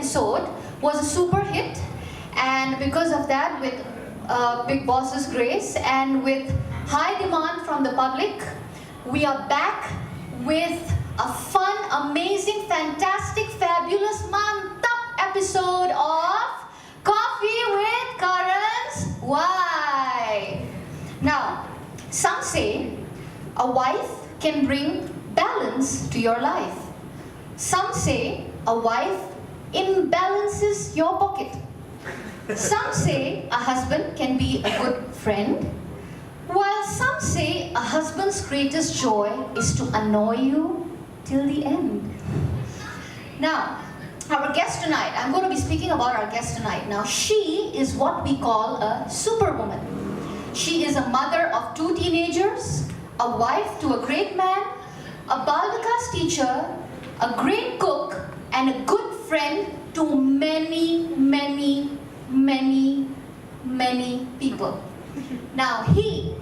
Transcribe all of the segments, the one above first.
episode was a super hit, and because of that, with Big Boss's grace and with high demand from the public, we are back with a fun, amazing, fantastic, fabulous, mantap episode of Coffee with Karan's Why. Now, some say a wife can bring balance to your life. Some say a wife imbalances your pocket. Some say a husband can be a good friend, while some say a husband's greatest joy is to annoy you till the end. Now, our guest tonight, I'm going to be speaking about our guest tonight. Now, she is what we call a superwoman. She is a mother of 2 teenagers, a wife to a great man, a Baldakas teacher, a great cook, and a good friend to many, many, many, many people. Now, he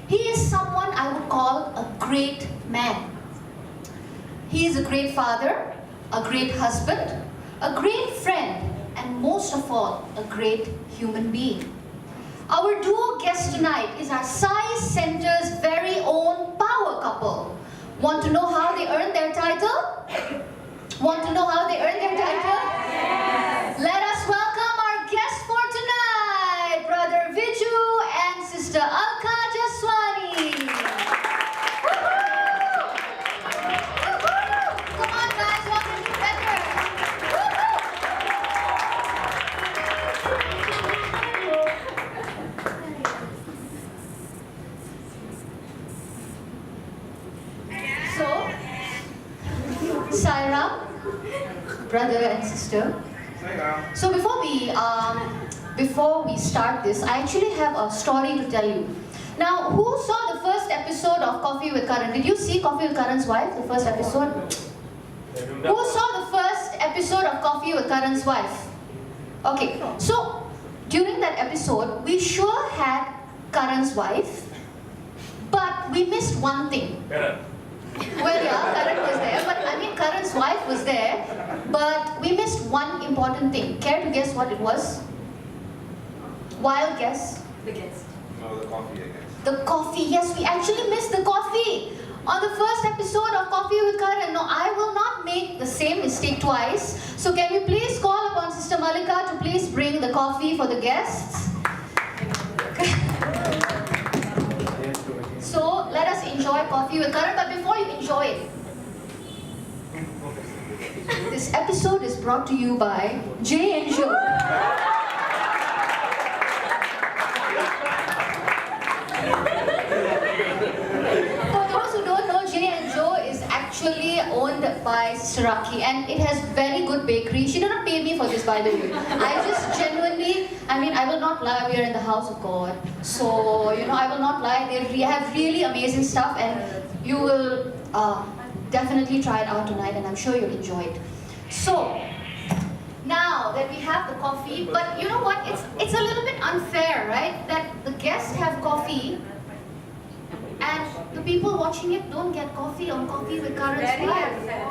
is someone I would call a great man. He is a great father, a great husband, a great friend, and most of all, a great human being. Our duo guest tonight is our Sai Center's very own power couple. Want to know how they earned their title? Want to know how they earned their title? Yes. Let us welcome our guests for tonight, Brother Viju and Sister Alka Jaswani. Come on guys, welcome to better. So, Saira, brother and sister. So before we start this, I actually have a story to tell you. Now, who saw the first episode of Coffee with Karan? Did you see Coffee with Karan's wife, the first episode? Who saw the first episode of Coffee with Karan's wife? Okay, so during that episode, we sure had Karan's wife, but we missed one thing. Well, yeah, Karan was there, but I mean Karan's wife was there, but we missed one important thing. Care to guess what it was? Wild guess? The guest. No, the coffee, I guess. The coffee, yes, we actually missed the coffee on the first episode of Coffee with Karan. No, I will not make the same mistake twice. So can we please call upon Sister Malika to please bring the coffee for the guests? So let us enjoy Coffee with Karan, but before you enjoy it, this episode is brought to you by J and Jo. For those who don't know, J and Jo is actually owned by Sister Rakhi, and it has very good bakery. She did not pay me for this, by the way. I just genuinely, I will not lie, we are in the house of God. So, I will not lie, they have really amazing stuff, and you will definitely try it out tonight, and I'm sure you'll enjoy it. So, now that we have the coffee, but you know what, it's a little bit unfair, right? That the guests have coffee, and the people watching it don't get coffee on Coffee with Karan's Very wife. unfair.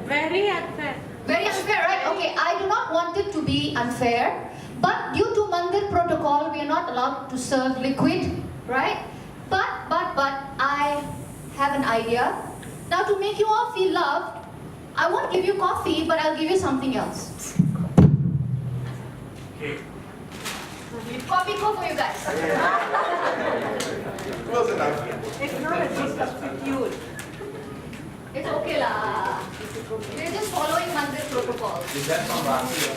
Very unfair. Very unfair, right? Okay, I do not want it to be unfair, but due to Mandir protocol, we are not allowed to serve liquid, right? But I have an idea. Now to make you all feel loved, I won't give you coffee, but I'll give you something else. Coffee go for you guys. Close enough. It's not a good substitute. It's okay lah. We're just following Mandir protocol. Is that from Rasi?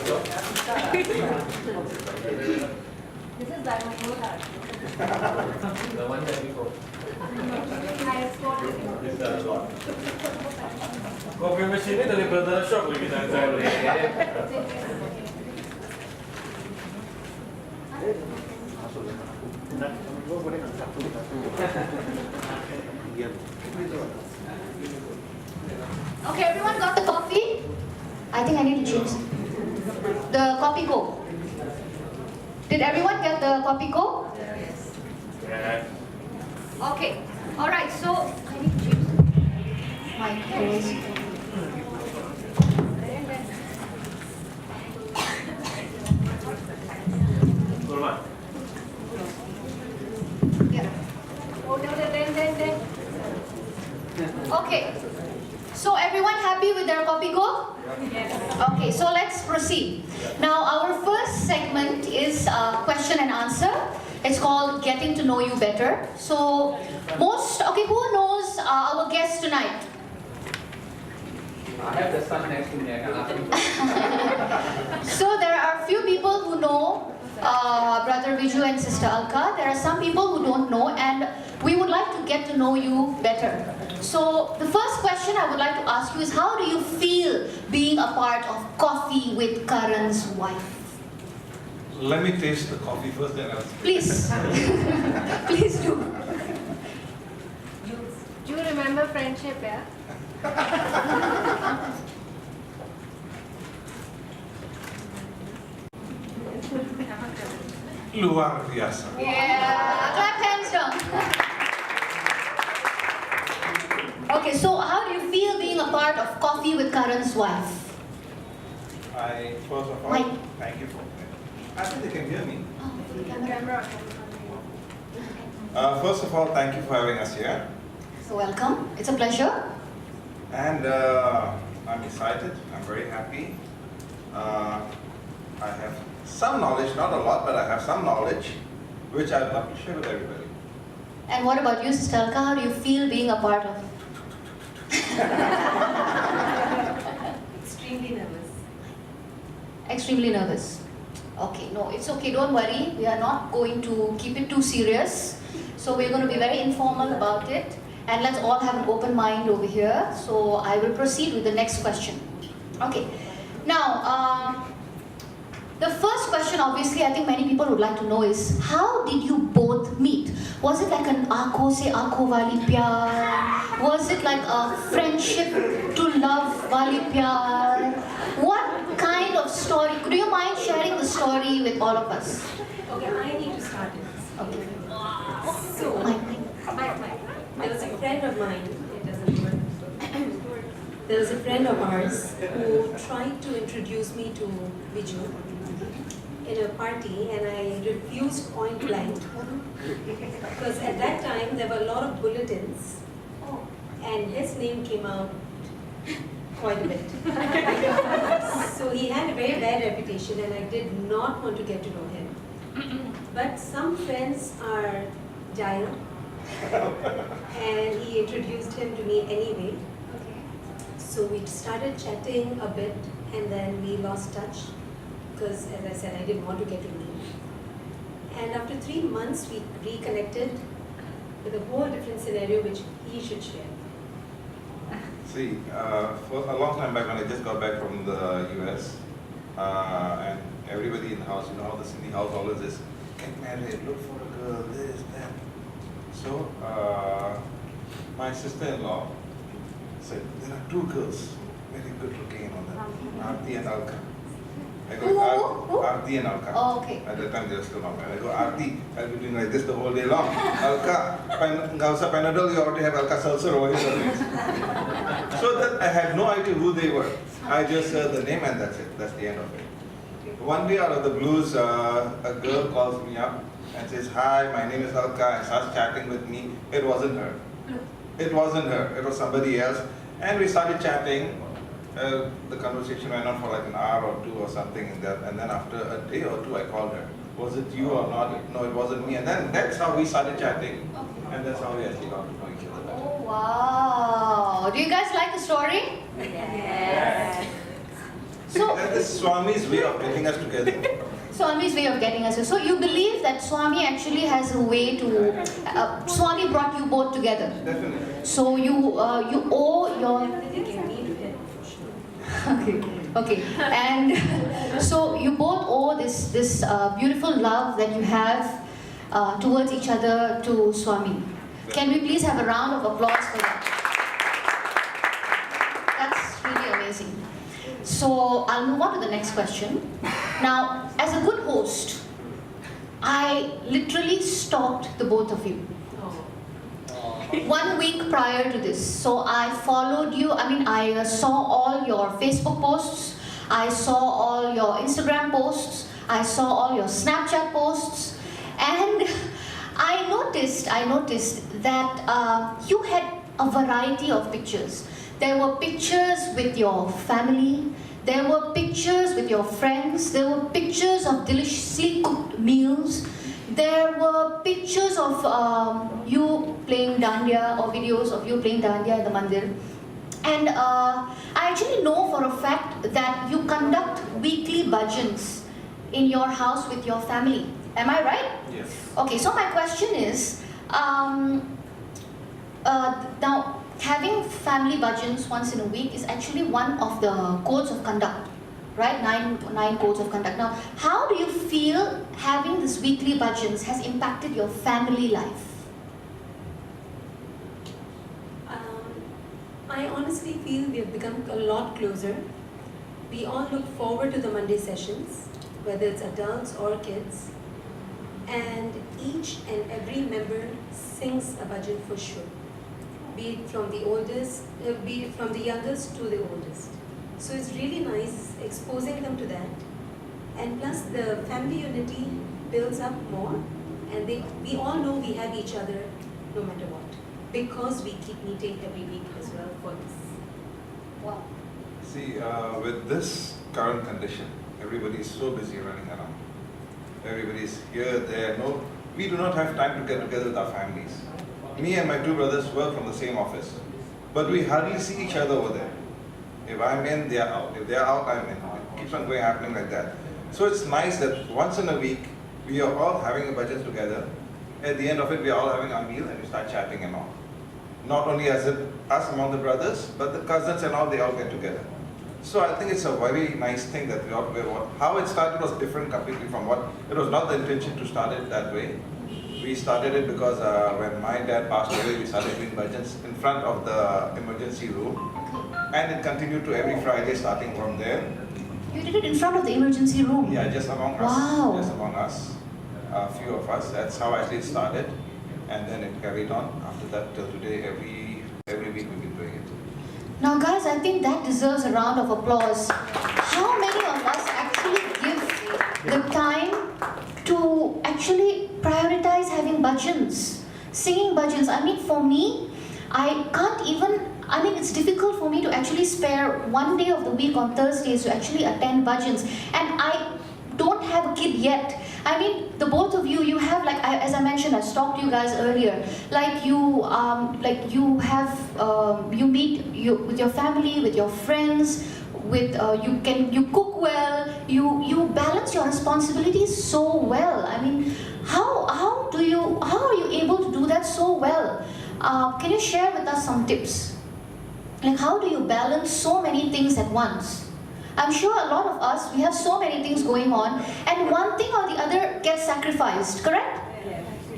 This is by my own heart. The one that we go. I have spotted it. This is a lot. Coffee machine ni dari brother shop lagi dah saya. Okay, everyone got the coffee? I think I need to change the copy go. Did everyone get the copy go? Yes. Okay. All right. So I need to change my clothes. enough. Yeah. Oh, then. Okay. So everyone happy with their copy go? Okay, so let's proceed. Now our first segment is question and answer. It's called Getting to Know You Better. So who knows our guest tonight? I have the son next to me. I can ask him. So there are a few people who know Brother Viju and Sister Alka. There are some people who don't know, and we would like to get to know you better. So the first question I would like to ask you is, how do you feel being a part of Coffee with Karan's wife? Let me taste the coffee first, then I'll speak. Please. Please do. Do you remember friendship, yeah? Luar biasa. Yeah, clap hands down. Okay, so how do you feel being a part of Coffee with Karan's wife? First of all, Mike. thank you for I think they can hear me. Camera. First of all, thank you for having us here. So welcome. It's a pleasure. And I'm excited, I'm very happy. I have some knowledge, not a lot, but I have some knowledge, which I'd love to share with everybody. And what about you, Sister Alka? How do you feel being a part of? Extremely nervous. Extremely nervous. Okay, no, it's okay, don't worry. We are not going to keep it too serious. So we're going to be very informal about it. And let's all have an open mind over here. So I will proceed with the next question. Okay. Now, the first question, obviously, I think many people would like to know is, how did you both meet? Was it like an aako se aako wali pyar? Was it like a friendship to love wali pyar? What kind of story? Do you mind sharing the story with all of us? Okay, I need to start it. Okay. So, Mike. there was a friend of mine, it doesn't work. There was a friend of ours who tried to introduce me to Viju in a party, and I refused point blank because at that time there were a lot of bulletins and his name came out quite a bit. So he had a very bad reputation and I did not want to get to know him. But some friends are Jairo and he introduced him to me anyway. So we started chatting a bit and then we lost touch because, as I said, I didn't want to get to know him. And after 3 months we reconnected with a whole different scenario which he should share. See, for a long time back when I just got back from the US, and everybody in the house, you know how the Sydney house always is, get married, look for a girl, this, that. So, my sister-in-law said, there are 2 girls, very good looking and all that, Aarti and Alka. I go, Who? Aarti and Alka. Oh, okay. At that time they were still not married. I go, Aarti, I'll be doing like this the whole day long. Alka, Gausa Panadol, you already have Alka Seltzer over here. So that I had no idea who they were. I just heard the name and that's it. That's the end of it. One day out of the blues, a girl calls me up and says, hi, my name is Alka, and starts chatting with me. It wasn't her. It wasn't her. It was somebody else. And we started chatting. The conversation went on for like an hour or 2 or something in that. And then after a day or 2, I called her. Was it you or not? No, it wasn't me. And then that's how we started chatting. And that's how we actually got to know each other better. Oh, wow. Do you guys like the story? Yes. So, That is Swami's way of getting us together. Swami's way of getting us. So you believe that Swami actually has a way to, Swami brought you both together. Definitely. So you owe your, Everything can mean to him for sure. okay, and so you both owe this beautiful love that you have towards each other to Swami. Can we please have a round of applause for that? That's really amazing. So I'll move on to the next question. Now, as a good host, I literally stalked the both of you. 1 week prior to this. So I followed you, I saw all your Facebook posts, I saw all your Instagram posts, I saw all your Snapchat posts, and I noticed that you had a variety of pictures. There were pictures with your family, there were pictures with your friends, there were pictures of deliciously cooked meals, there were pictures of you playing dandiya or videos of you playing dandiya in the mandir. And I actually know for a fact that you conduct weekly bhajans in your house with your family. Am I right? Yes. Okay, so my question is, now having family bhajans once in a week is actually one of the codes of conduct, right? Nine codes of conduct. Now, how do you feel having this weekly bhajans has impacted your family life? I honestly feel we have become a lot closer. We all look forward to the Monday sessions, whether it's adults or kids. And each and every member sings a bhajan for sure. Be it from the oldest, be it from the youngest to the oldest. So it's really nice exposing them to that. And plus the family unity builds up more, and we all know we have each other no matter what, because we keep meeting every week as well for this. Wow. See, with this current condition, everybody is so busy running around. Everybody's here, there. No, we do not have time to get together with our families. Me and my two brothers work from the same office, but we hardly see each other over there. If I'm in, they are out. If they are out, I'm in. It keeps on happening like that. So it's nice that once in a week, we are all having a budget together. At the end of it, we are all having our meal and we start chatting and all. Not only as us among the brothers, but the cousins and all, they all get together. So I think it's a very nice thing that we all do. How it started was different completely from what, it was not the intention to start it that way. We started it because when my dad passed away, we started doing bhajans in front of the emergency room. And it continued to every Friday starting from there. You did it in front of the emergency room? Yeah, just among us. Wow. Just among us. A few of us. That's how actually it started. And then it carried on. After that, till today, every week we've been doing it. Now guys, I think that deserves a round of applause. How many of us actually give the time to actually prioritize having bhajans, singing bhajans? I mean, for me, it's difficult for me to actually spare one day of the week on Thursdays to actually attend bhajans. And I don't have a kid yet. I mean, the both of you, you have as I mentioned, I talked to you guys earlier. You meet with your family, with your friends, with you cook well. You balance your responsibilities so well. I mean, how are you able to do that so well? Can you share with us some tips? Like, how do you balance so many things at once? I'm sure a lot of us, we have so many things going on, and one thing or the other gets sacrificed, correct?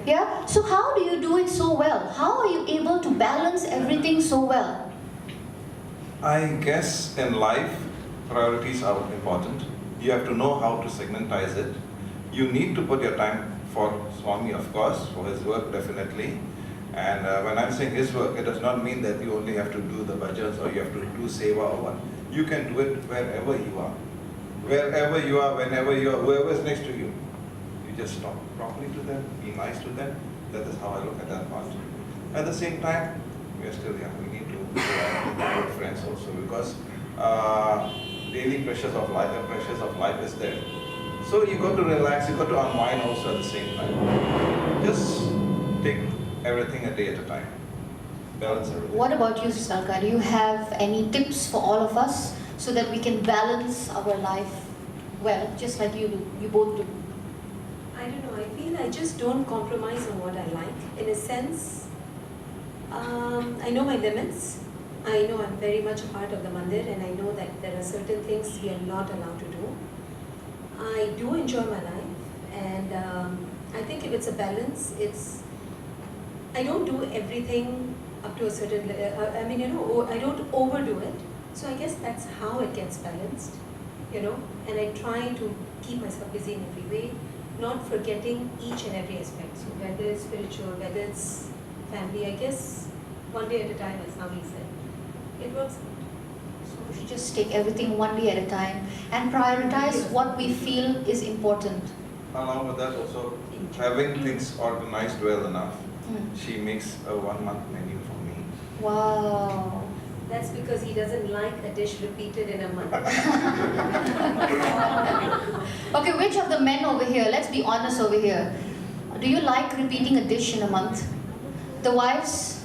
Yeah? So how do you do it so well? How are you able to balance everything so well? I guess in life, priorities are important. You have to know how to segmentize it. You need to put your time for Swami, of course, for his work definitely. And when I'm saying his work, it does not mean that you only have to do the bhajans or you have to do seva or what. You can do it wherever you are. Wherever you are, whenever you are, whoever is next to you. You just talk properly to them, be nice to them. That is how I look at that part. At the same time, we are still young. We need to go out with our friends also, because daily pressures of life is there. So you got to relax, you got to unwind also at the same time. Just take everything a day at a time. Balance everything. What about you, Sri? Do you have any tips for all of us so that we can balance our life well, just like you do, you both do? I don't know, I feel I just don't compromise on what I like. In a sense, I know my limits. I know I'm very much a part of the mandir, and I know that there are certain things we are not allowed to do. I do enjoy my life, and I think if it's a balance, I don't do everything up to a certain level. I don't overdo it. So I guess that's how it gets balanced, and I try to keep myself busy in every way, not forgetting each and every aspect. So whether it's spiritual, whether it's family, I guess one day at a time, as Swami said. It works. We should just take everything one day at a time and prioritize what we feel is important. Along with that also, having things organized well enough, she makes a 1-month menu for me. Wow. That's because he doesn't like a dish repeated in a month. Okay, which of the men over here, let's be honest over here, do you like repeating a dish in a month? The wives?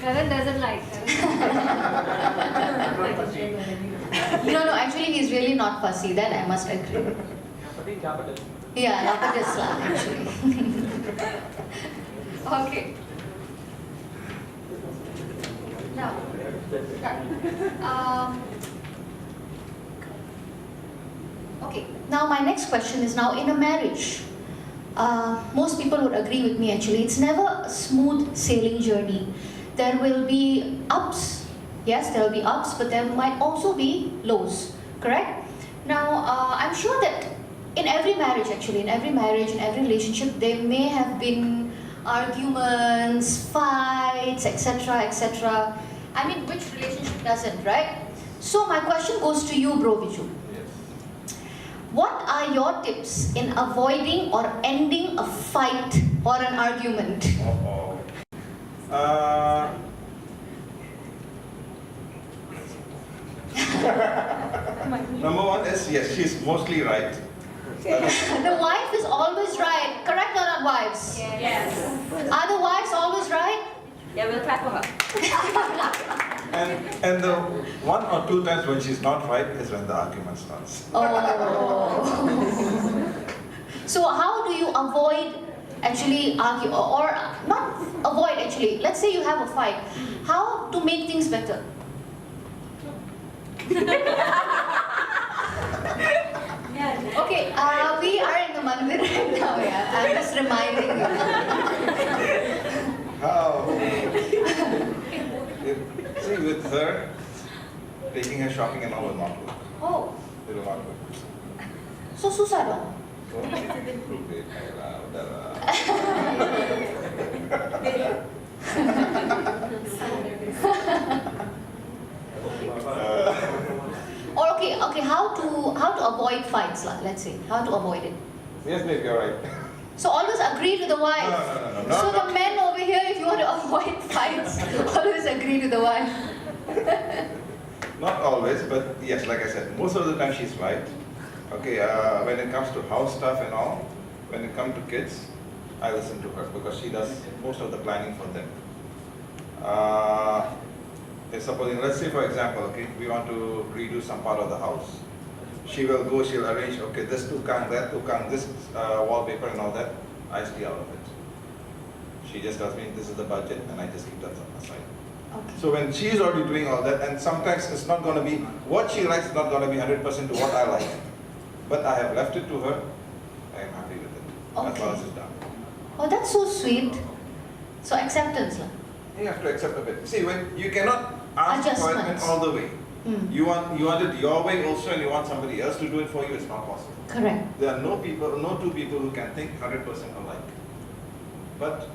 Karan doesn't like her. No, actually he's really not fussy, that I must agree. Yeah, Lapad actually. Okay. Now, okay. Now my next question is, now in a marriage, most people would agree with me actually, it's never a smooth sailing journey. There will be ups, yes, there will be ups, but there might also be lows, correct? Now, I'm sure that in every marriage actually, in every relationship, there may have been arguments, fights, etc., etc. I mean, which relationship doesn't, right? So my question goes to you, Bro Viju. Yes. What are your tips in avoiding or ending a fight or an argument? Number one is, yes, she's mostly right. The wife is always right, correct or not, wives? Yes. Are the wives always right? Yeah, we'll clap for her. And the 1 or 2 times when she's not right is when the argument starts. Oh. So how do you avoid actually argue, or not avoid actually, let's say you have a fight, how to make things better? Okay, we are in the mandir right now, yeah. I'm just reminding you. How? See, with her, taking her shopping and all will not work. Oh, It will not work. so susah dong. So, improve it. Udahlah. Or okay, how to avoid fights, let's say, how to avoid it. Yes, babe, you're right. So always agree to the wife. No. So the men over here, if you want to avoid fights, always agree to the wife. Not always, but yes, like I said, most of the time she's right. Okay, when it comes to house stuff and all, when it comes to kids, I listen to her because she does most of the planning for them. If supposing, let's say for example, okay, we want to redo some part of the house. She will go, she'll arrange, okay, this tukang, that tukang, this wallpaper and all that. I stay out of it. She just tells me this is the budget and I just keep that aside. Okay. So when she's already doing all that, and sometimes it's not going to be, what she likes is not going to be 100% to what I like. But I have left it to her, I am happy with it. As long as it's done. Oh, that's so sweet. So acceptance, lah. You have to accept a bit. See, when you cannot ask for it in Adjustments. all the way. You want it your way also, and you want somebody else to do it for you, it's not possible. Correct. There are no two people who can think 100% alike. But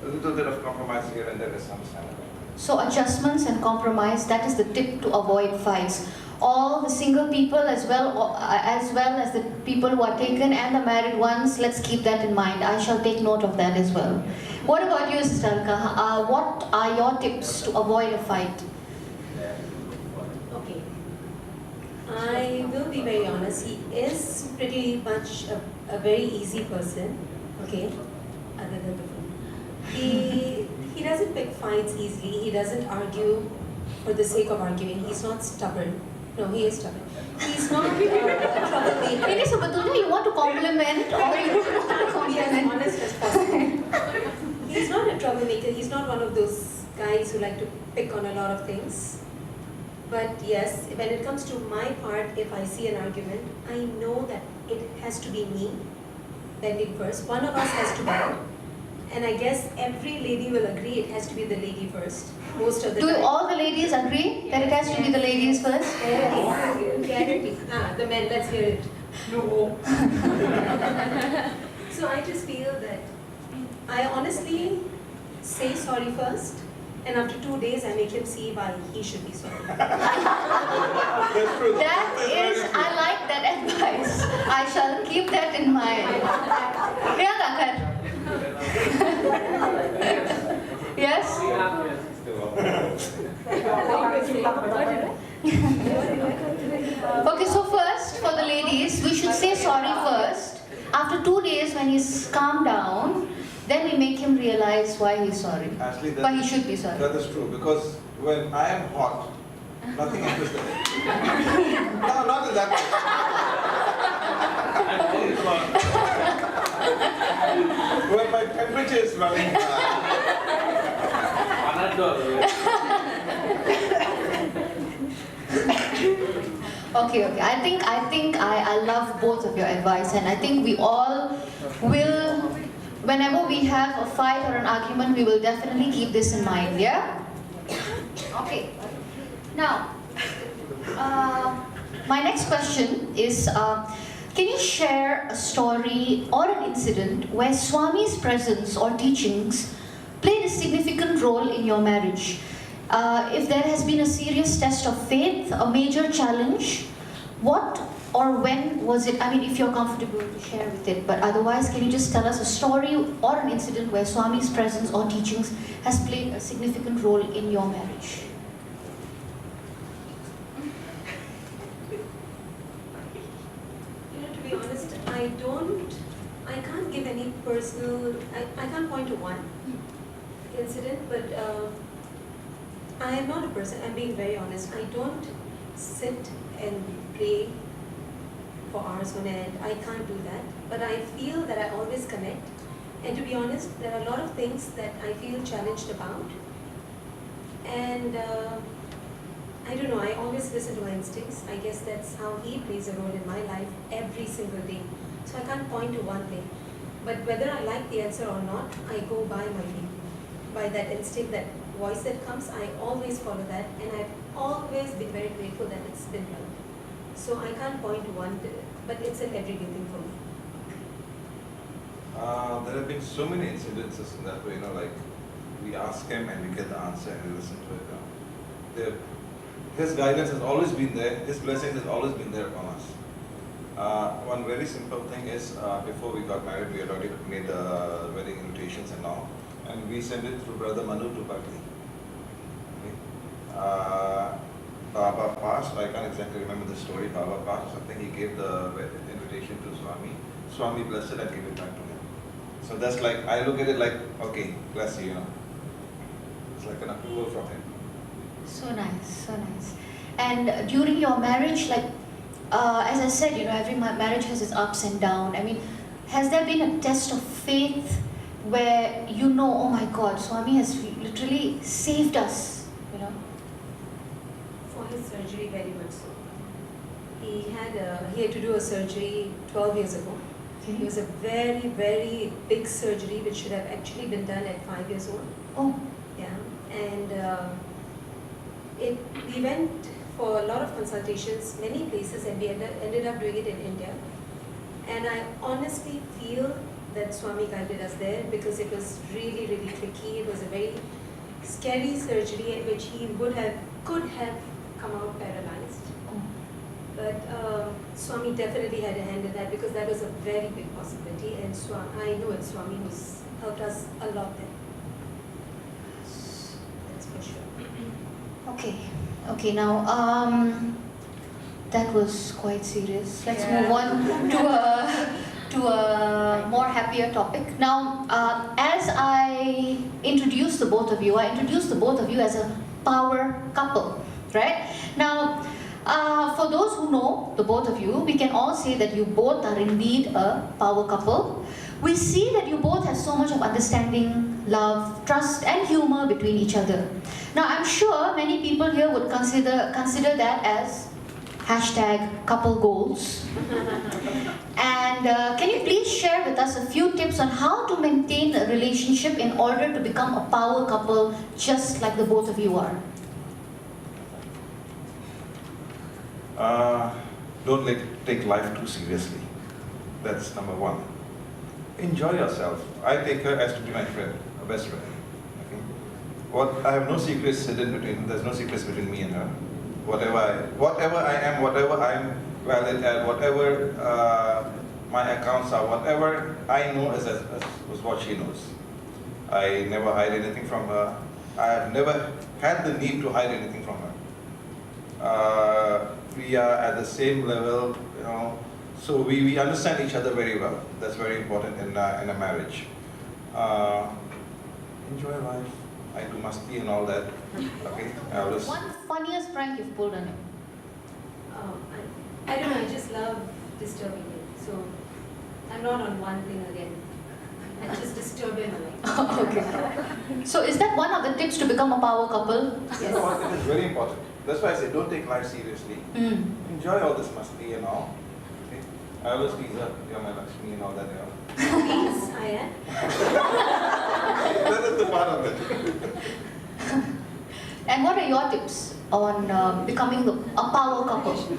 a little bit of compromise here and there is understandable. So adjustments and compromise, that is the tip to avoid fights. All the single people as well as the people who are taken and the married ones, let's keep that in mind. I shall take note of that as well. What about you, Sister Alka? What are your tips to avoid a fight? Okay. I will be very honest. He is pretty much a very easy person. Okay. Other than the food. He doesn't pick fights easily. He doesn't argue for the sake of arguing. He's not stubborn. No, he is stubborn. He's not a troublemaker. Ini sebetulnya you want to compliment or you don't want to Be as compliment? honest as possible. He's not a troublemaker. He's not one of those guys who like to pick on a lot of things. But yes, when it comes to my part, if I see an argument, I know that it has to be me bending first. One of us has to bend. And I guess every lady will agree it has to be the lady first. Most of the Do time. all the ladies agree that it has to be the ladies first? Guarantee. The men, let's hear it. No. So I just feel that I honestly say sorry first, And after 2 days, I make him see why he should be sorry. That's true. That is, I like that advice. I shall keep that in mind. Yeah, Karan. Yes? Okay, so first, for the ladies, we should say sorry first. After 2 days, when he's calmed down, then we make him realize why he's sorry. Actually, But he should be sorry. that is true, because when I am hot, nothing interests me. No, not in that way. When my temperature is running high, Okay. I love both of your advice, and I think we all will, whenever we have a fight or an argument, we will definitely keep this in mind, yeah? Okay. Now, my next question is, can you share a story or an incident where Swami's presence or teachings played a significant role in your marriage? If there has been a serious test of faith, a major challenge, what or when was it? I mean, if you're comfortable to share with it, but otherwise, can you just tell us a story or an incident where Swami's presence or teachings has played a significant role in your marriage? To be honest, I can't give any personal, I can't point to one incident, but I am not a person, I'm being very honest. I don't sit and pray for hours on end. I can't do that. But I feel that I always connect. And to be honest, there are a lot of things that I feel challenged about. And I don't know, I always listen to my instincts. I guess that's how he plays a role in my life every single day. So I can't point to one thing. But whether I like the answer or not, I go by my feeling. By that instinct, that voice that comes, I always follow that, and I've always been very grateful that it's been right. So I can't point to one, but it's an everyday thing for me. there have been so many incidences in that way, like we ask him and we get the answer and we listen to it. His guidance has always been there, his blessing has always been there upon us. One very simple thing is, before we got married, we had already made the wedding invitations and all, and we sent it through Brother Manu to Berkeley. Okay. Baba passed, I can't exactly remember the story, Baba passed, I think he gave the invitation to Swami. Swami blessed it and gave it back to him. So that's like, I look at it like, okay, bless you, It's like an approval from him. So nice, so nice. And during your marriage, like, as I said, every marriage has its ups and downs. I mean, has there been a test of faith where oh my God, Swami has literally saved us, For his surgery, very much so. He had to do a surgery 12 years ago. Okay. It was a very, very big surgery which should have actually been done at 5 years old. Oh, Yeah, and we went for a lot of consultations, many places, and we ended up doing it in India. And I honestly feel that Swami guided us there because it was really, really tricky. It was a very scary surgery at which he could have come out paralyzed. But Swami definitely had a hand in that because that was a very big possibility, and I know that Swami has helped us a lot there. That's for sure. Okay, now, that was quite serious. Let's move on to a more happier topic. Now, as I introduced the both of you, as a power couple, right? Now, for those who know the both of you, we can all say that you both are indeed a power couple. We see that you both have so much of understanding, love, trust and humor between each other. Now, I'm sure many people here would consider that as #couple goals. And can you please share with us a few tips on how to maintain a relationship in order to become a power couple just like the both of you are? Don't take life too seriously. That's number one. Enjoy yourself. I take her as to be my friend, a best friend. Okay? I have no secrets hidden between. There's no secrets between me and her. Whatever I am, whatever I'm valid at, whatever my accounts are, whatever I know is what she knows. I never hide anything from her. I have never had the need to hide anything from her. We are at the same level, you know, so we understand each other very well. That's very important in a marriage. Enjoy life. I do masti and all that. Okay, I always. One funniest prank you've pulled on him. I don't know, I just love disturbing him. So I'm not on one thing again. I just disturb him a lot. Okay. So is that one of the tips to become a power couple? You know what, it is very important. That's why I say don't take life seriously. Enjoy all this masti and all. Okay? I always tease her, you're my Lakshmi and all that, you know. Please, I am. That is the part of it. And what are your tips on becoming a power couple?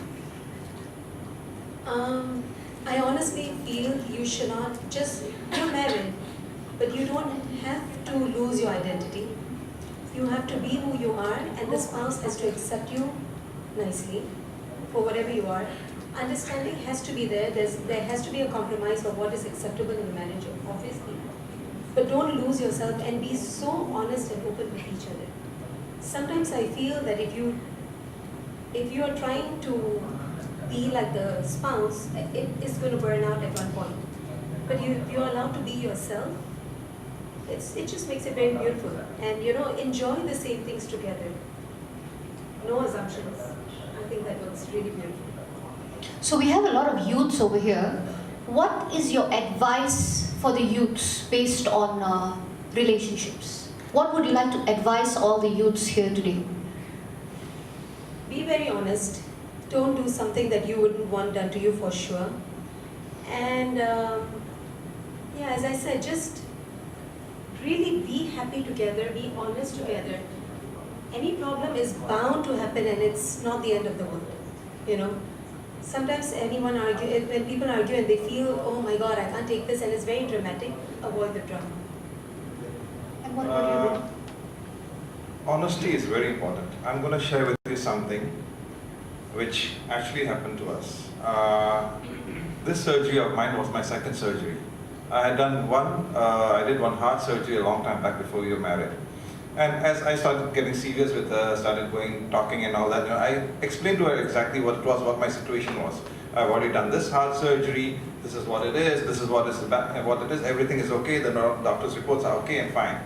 I honestly feel you should not just, you're married, but you don't have to lose your identity. You have to be who you are, and the spouse has to accept you nicely for whatever you are. Understanding has to be there. There has to be a compromise for what is acceptable in a marriage, obviously. But don't lose yourself and be so honest and open with each other. Sometimes I feel that if you are trying to be like the spouse, it is going to burn out at one point. But if you are allowed to be yourself, it just makes it very beautiful. And you know, enjoy the same things together. No assumptions. I think that was really beautiful. So we have a lot of youths over here. What is your advice for the youths based on relationships? What would you like to advise all the youths here today? Be very honest. Don't do something that you wouldn't want done to you for sure. And yeah, as I said, just really be happy together, be honest together. Any problem is bound to happen and it's not the end of the world, you know. Sometimes when people argue and they feel, oh my God, I can't take this, and it's very dramatic, avoid the drama. And what about you? Honesty is very important. I'm going to share with you something which actually happened to us. This surgery of mine was my second surgery. I did one heart surgery a long time back before we were married. And as I started getting serious with her, started talking and all that, you know, I explained to her exactly what it was, what my situation was. I've already done this heart surgery, this is what it is, this is what it is, everything is okay, the doctor's reports are okay and fine.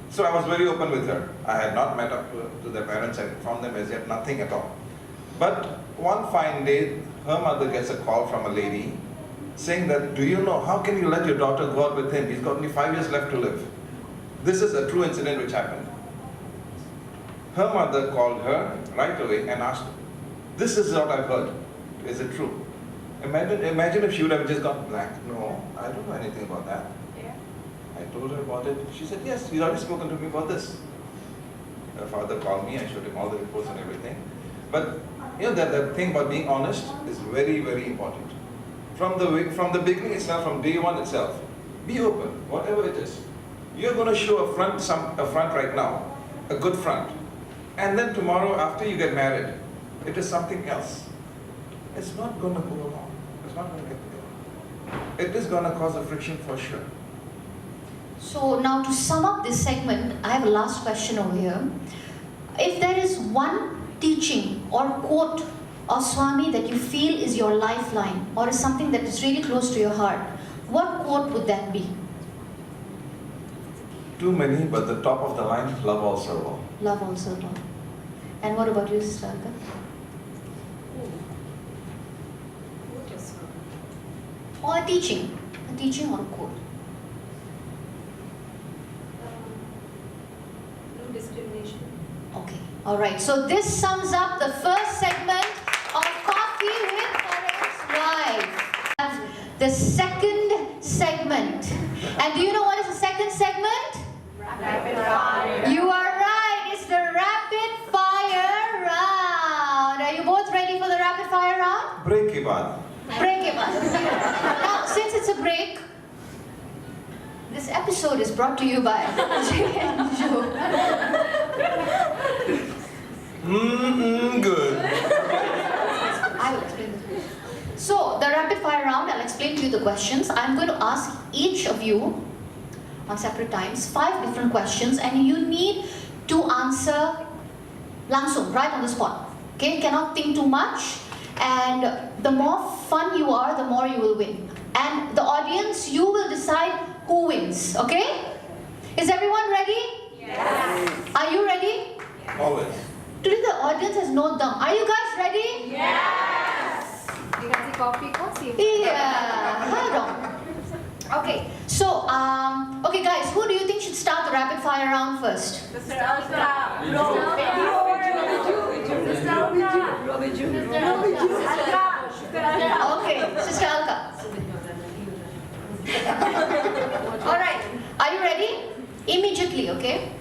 So I was very open with her. I had not met up to their parents, I informed them as yet, nothing at all. But one fine day, her mother gets a call from a lady saying that, do you know, how can you let your daughter go out with him? He's got only 5 years left to live. This is a true incident which happened. Her mother called her right away and asked, this is what I've heard. Is it true? Imagine if she would have just gone blank. No, I don't know anything about that. Yeah. I told her about it. She said, yes, he's already spoken to me about this. Her father called me, I showed him all the reports and everything. But you know, that thing about being honest is very, very important. From the beginning itself, from day one itself, be open, whatever it is. You're going to show a front right now, a good front. And then tomorrow, after you get married, it is something else. It's not going to go along. It's not going to get there. It is going to cause a friction for sure. So now to sum up this segment, I have a last question over here. If there is one teaching or quote or Swami that you feel is your lifeline or is something that is really close to your heart, what quote would that be? Too many, but the top of the line, love all, serve all. Love also love. And what about you, Sister Alka? Or a teaching or a quote. No discrimination. Okay, all right. So this sums up the first segment of Coffee with Karan's Wife. The second segment. And do you know what is the second segment? Rapid fire. You are right. It's the rapid fire round. Are you both ready for the rapid fire round? Break ke baad. Break it, now, since it's a break, this This episode is brought to you by J&J. Good. I will explain this. So, the rapid fire round, I'll explain to you the questions. I'm going to ask each of you on separate times 5 different questions, and you need to answer langsung, right on the spot. Okay, cannot think too much, and the more fun you are, the more you will win. And the audience, you will decide who wins, okay? Is everyone ready? Yes. Are you ready? Always. Today the audience has no dumb. Are you guys ready? Yes. Dikasih kopi kok sih? Yeah, hold on. Okay, so, okay guys, who do you think should start the rapid fire round first? Sister Alka. Okay, Sister Alka. Alright, are you ready? Immediately, okay?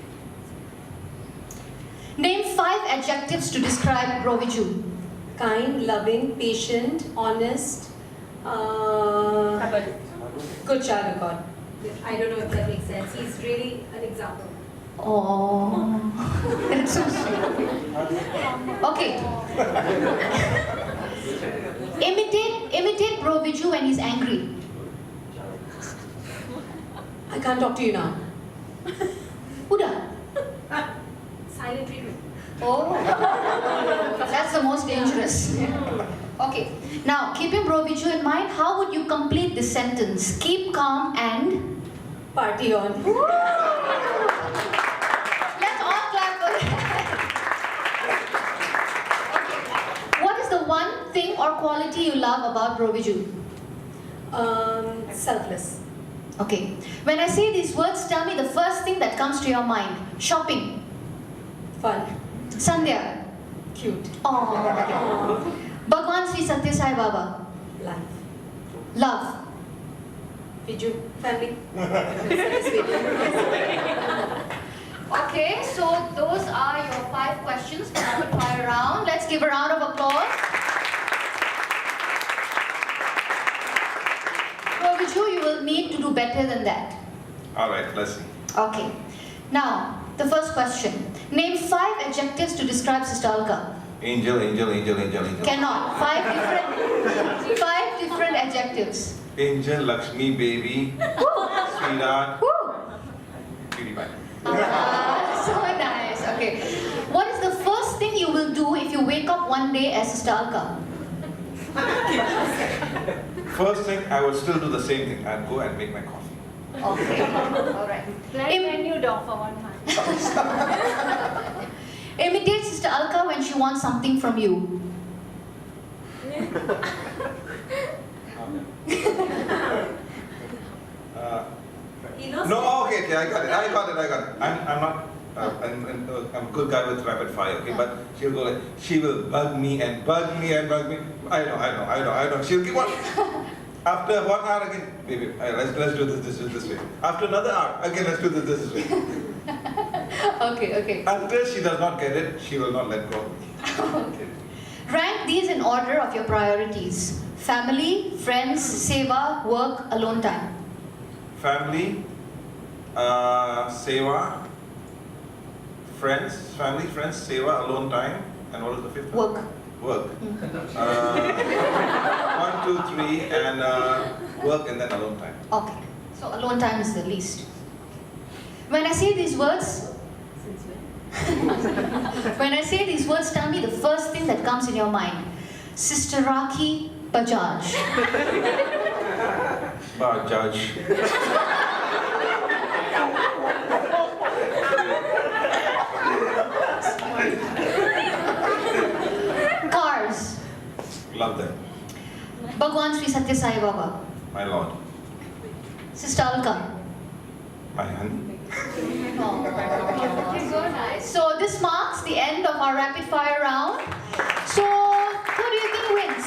Name 5 adjectives to describe Roviju. Kind, loving, patient, honest, good child of God. I don't know if that makes sense. He's really an example. Oh, that's so sweet. Okay. Imitate Roviju when he's angry. I can't talk to you now. Uda. Silent treatment. Oh, that's the most dangerous. Okay, now keeping Roviju in mind, how would you complete this sentence? Keep calm and... Party on. Let's all clap for that. Okay. What is the one thing or quality you love about Roviju? Selfless. Okay, when I say these words, tell me the first thing that comes to your mind. Shopping. Fun. Sandhya. Cute. Oh. Bhagwan Sri Sathya Sai Baba. Life. Love. Viju. Family. Okay, so those are your 5 questions for rapid fire round. Let's give a round of applause. Roviju, you will need to do better than that. Alright, let's see. Okay. Now, the first question. Name 5 adjectives to describe Sister Alka. Angel. Cannot. 5 different adjectives. Angel, Lakshmi, baby, sweetheart, Woo! cutie pie. So nice. Okay. What is the first thing you will do if you wake up one day as Sister Alka? First thing, I would still do the same thing. I'd go and make my coffee. Okay. Alright. Menu dong for one time. Imitate Sister Alka when she wants something from you. No, okay, I got it. I'm not, I'm a good guy with rapid fire, okay, but she'll go like, she will bug me and bug me and bug me. I know. She'll keep on. After 1 hour again, baby, let's do this way. After another hour, again, let's do this way. Okay. Until she does not get it, she will not let go. Okay. Rank these in order of your priorities. Family, friends, seva, work, alone time. Family, seva, friends, seva, alone time, and what is the 5th one? Work. Work. 1, 2, 3, and work, and then alone time. Okay. So alone time is the least. When I say these words, tell me the first thing that comes in your mind. Sister Rakhi Bajaj. Judge. Cars. Love them. Bhagwan Sri Sathya Sai Baba. My Lord. Sister Alka. My honey. So nice. So this marks the end of our rapid fire round. So who do you think wins?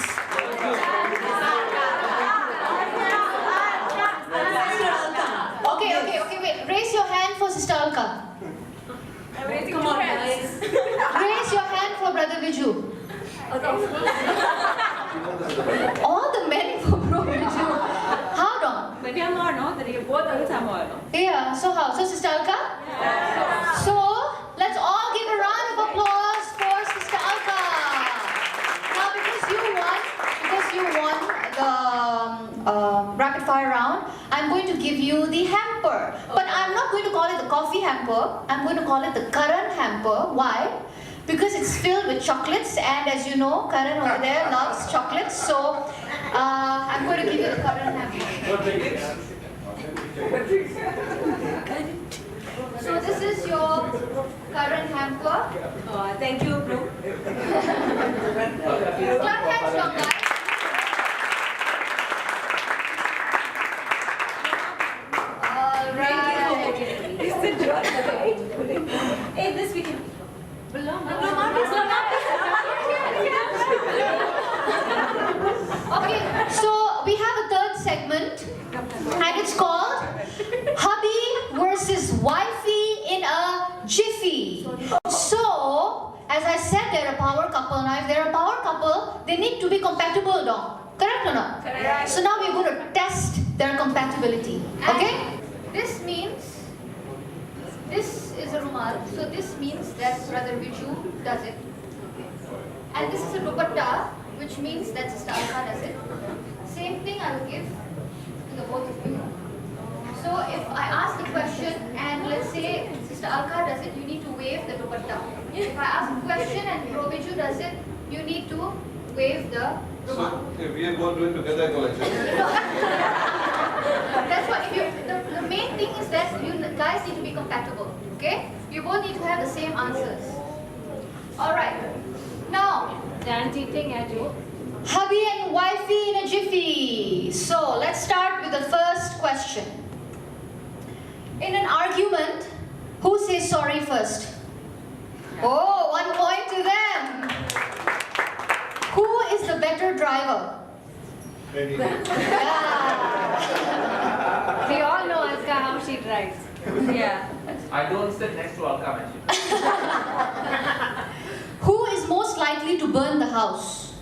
Okay, wait. Raise your hand for Sister Alka. Come on, guys. Raise your hand for Brother Viju. All the men for Bro Viju. Hold on. But you are no, that you both are somewhere. Yeah, so how? So Sister Alka? So let's all give a round of applause for Sister Alka. Now because you won the rapid fire round, I'm going to give you the hamper. But I'm not going to call it the coffee hamper. I'm going to call it the Karan hamper. Why? Because it's filled with chocolates, and as you know, Karan over there loves chocolates. So I'm going to give you the Karan hamper. So this is your current hamper. Thank you, bro. Clap hands from guys. Alright. Hey, this we can. Okay, so we have a third segment, and it's called Hubby versus Wifey in a Jiffy. So, as I said, they're a power couple. Now, if they're a power couple, they need to be compatible, no? Correct or not? Correct. So now we're going to test their compatibility. Okay? This means, this is a rumal, so this means that Brother Viju does it. And this is a dupatta, which means that Sister Alka does it. Same thing I will give to the both of you. So if I ask the question and let's say Sister Alka does it, you need to wave the dupatta. If I ask a question and Bro Viju does it, you need to wave the rumal. So if we are going to do it together, go like this. That's what, if you, the main thing is that you guys need to be compatible, okay? You both need to have the same answers. Alright, now, Dan cheating at you. hubby and wifey in a jiffy. So let's start with the first question. In an argument, who says sorry first? Oh, 1 point to them. Who is the better driver? We all know Alka how she drives. Yeah. I don't sit next to Alka when she Who is most likely to burn the house?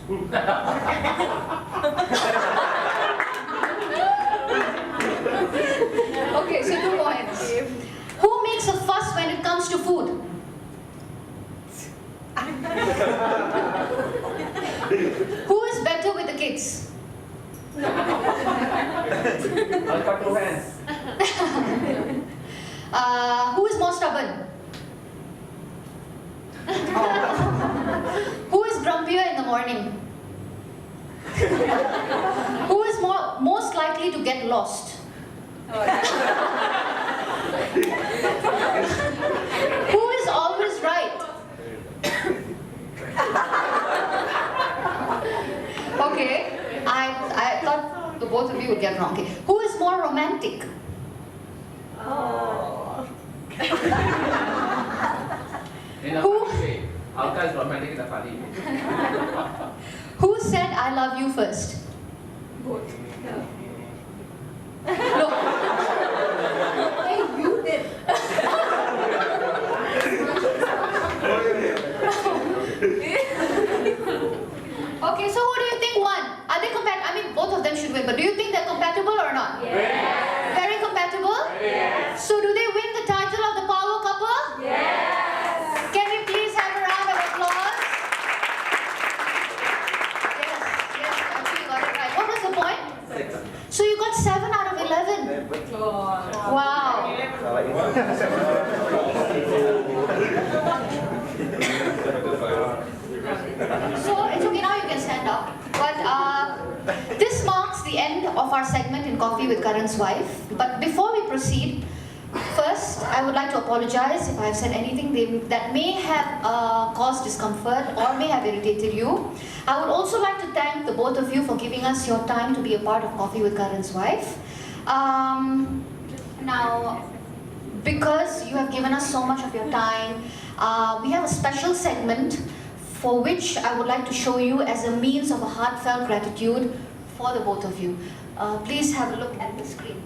Okay, so 2 points. Who makes a fuss when it comes to food? Who is better with the kids? Alka 2 hands. Who is more stubborn? Who is grumpier in the morning? Who is most likely to get lost? Who is always right? Okay, I thought the both of you would get wrong. Okay. Who is more romantic? In a Who? funny way. Alka is romantic in a funny way. Who said I love you first? Both. No. Hey, you did. Okay, so who do you think won? Are they compatible? I mean, both of them should win, but do you think they're compatible or not? Yes. Very compatible? Yes. So do they win the title of the power couple? Yes. Can we please have a round of applause? Yes, you actually got it right. What was the point? 6. So you got 7 out of 11. Wow. So it's okay, now you can stand up. But this marks the end of our segment in Coffee with Karan's wife. But before we proceed, first I would like to apologize if I have said anything that may have caused discomfort or may have irritated you. I would also like to thank the both of you for giving us your time to be a part of Coffee with Karan's wife. Now, because you have given us so much of your time, we have a special segment for which I would like to show you as a means of a heartfelt gratitude for the both of you. Please have a look at the screen.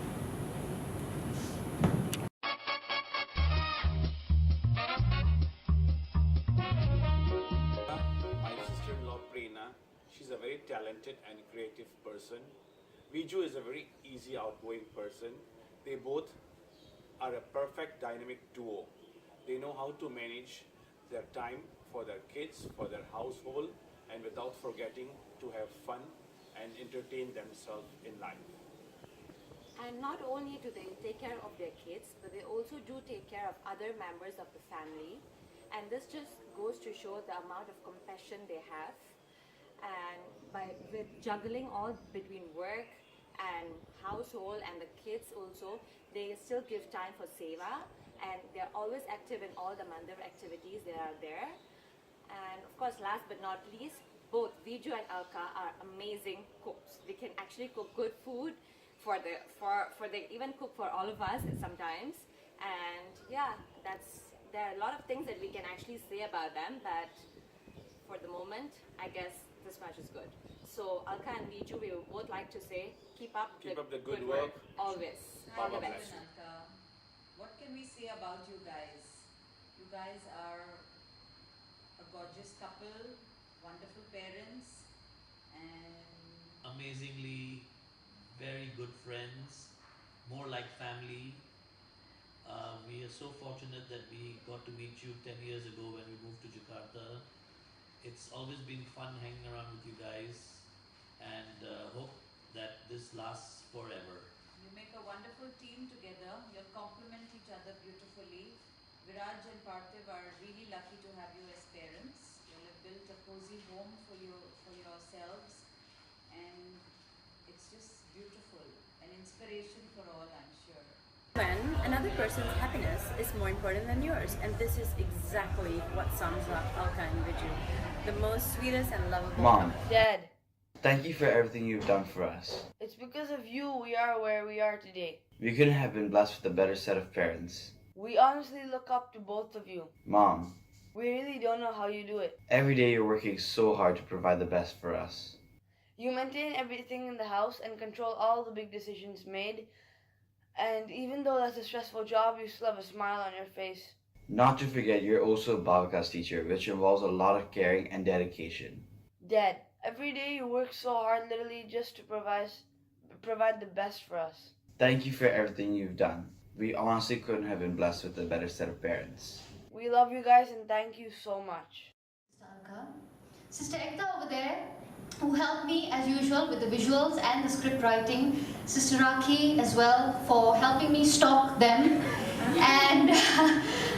My sister-in-law Prerna, she's a very talented and creative person. Viju is a very easy, outgoing person. They both are a perfect dynamic duo. They know how to manage their time for their kids, for their household, and without forgetting to have fun and entertain themselves in life. And not only do they take care of their kids, but they also do take care of other members of the family. And this just goes to show the amount of compassion they have. And with juggling all between work and household and the kids also, they still give time for seva, and they're always active in all the mandir activities that are there. And of course, last but not least, both Viju and Alka are amazing cooks. They can actually cook good food they even cook for all of us sometimes. And yeah, there are a lot of things that we can actually say about them, but for the moment, I guess this much is good. So Alka and Viju, we would both like to say, keep up the good work always. All the best. What can we say about you guys? You guys are a gorgeous couple, wonderful parents, and amazingly very good friends, more like family. We are so fortunate that we got to meet you 10 years ago when we moved to Jakarta. It's always been fun hanging around with you guys, and hope that this lasts forever. you make a wonderful team together. You complement each other beautifully. Viraj and Parthiv are really lucky to have you as parents. You have built a cozy home for yourselves, and it's just beautiful, an inspiration for all, I'm sure. When another person's happiness is more important than yours, and this is exactly what sums up Alka and Viju, the most sweetest and lovable Mom. couple. Dad, Thank you for everything you've done for us. it's because of you we are where we are today. We couldn't have been blessed with a better set of parents. We honestly look up to both of you. Mom, We really don't know how you do it. every day you're working so hard to provide the best for us. You maintain everything in the house and control all the big decisions made. And even though that's a stressful job, you still have a smile on your face. Not to forget, you're also a Bhagavatas teacher, which involves a lot of caring and dedication. Dad, every day you work so hard literally just to provide the best for us. Thank you for everything you've done. We honestly couldn't have been blessed with a better set of parents. We love you guys and thank you so much. Sister Ekta over there, who helped me as usual with the visuals and the script writing. Sister Rakhi as well for helping me stalk them. And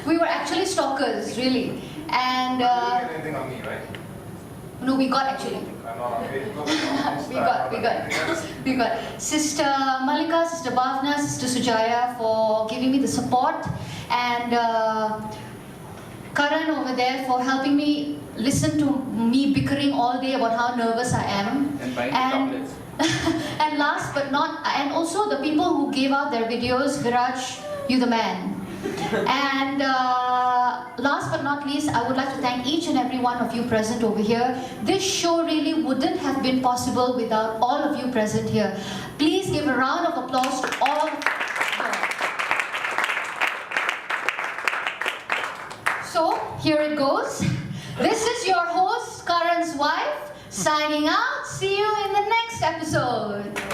we were actually stalkers, really. And You didn't get anything on me, right? no, we got actually. I'm not on Facebook. We got. Sister Malika, Sister Bhavna, Sister Sujaya for giving me the support, and Karan over there for helping me listen to me bickering all day about how nervous I am. And buying chocolates. And last but not, and also the people who gave out their videos, Viraj, you the man. And last but not least, I would like to thank each and every one of you present over here. This show really wouldn't have been possible without all of you present here. Please give a round of applause to all of you. So, here it goes. This is your host, Karan's wife, signing out. See you in the next episode.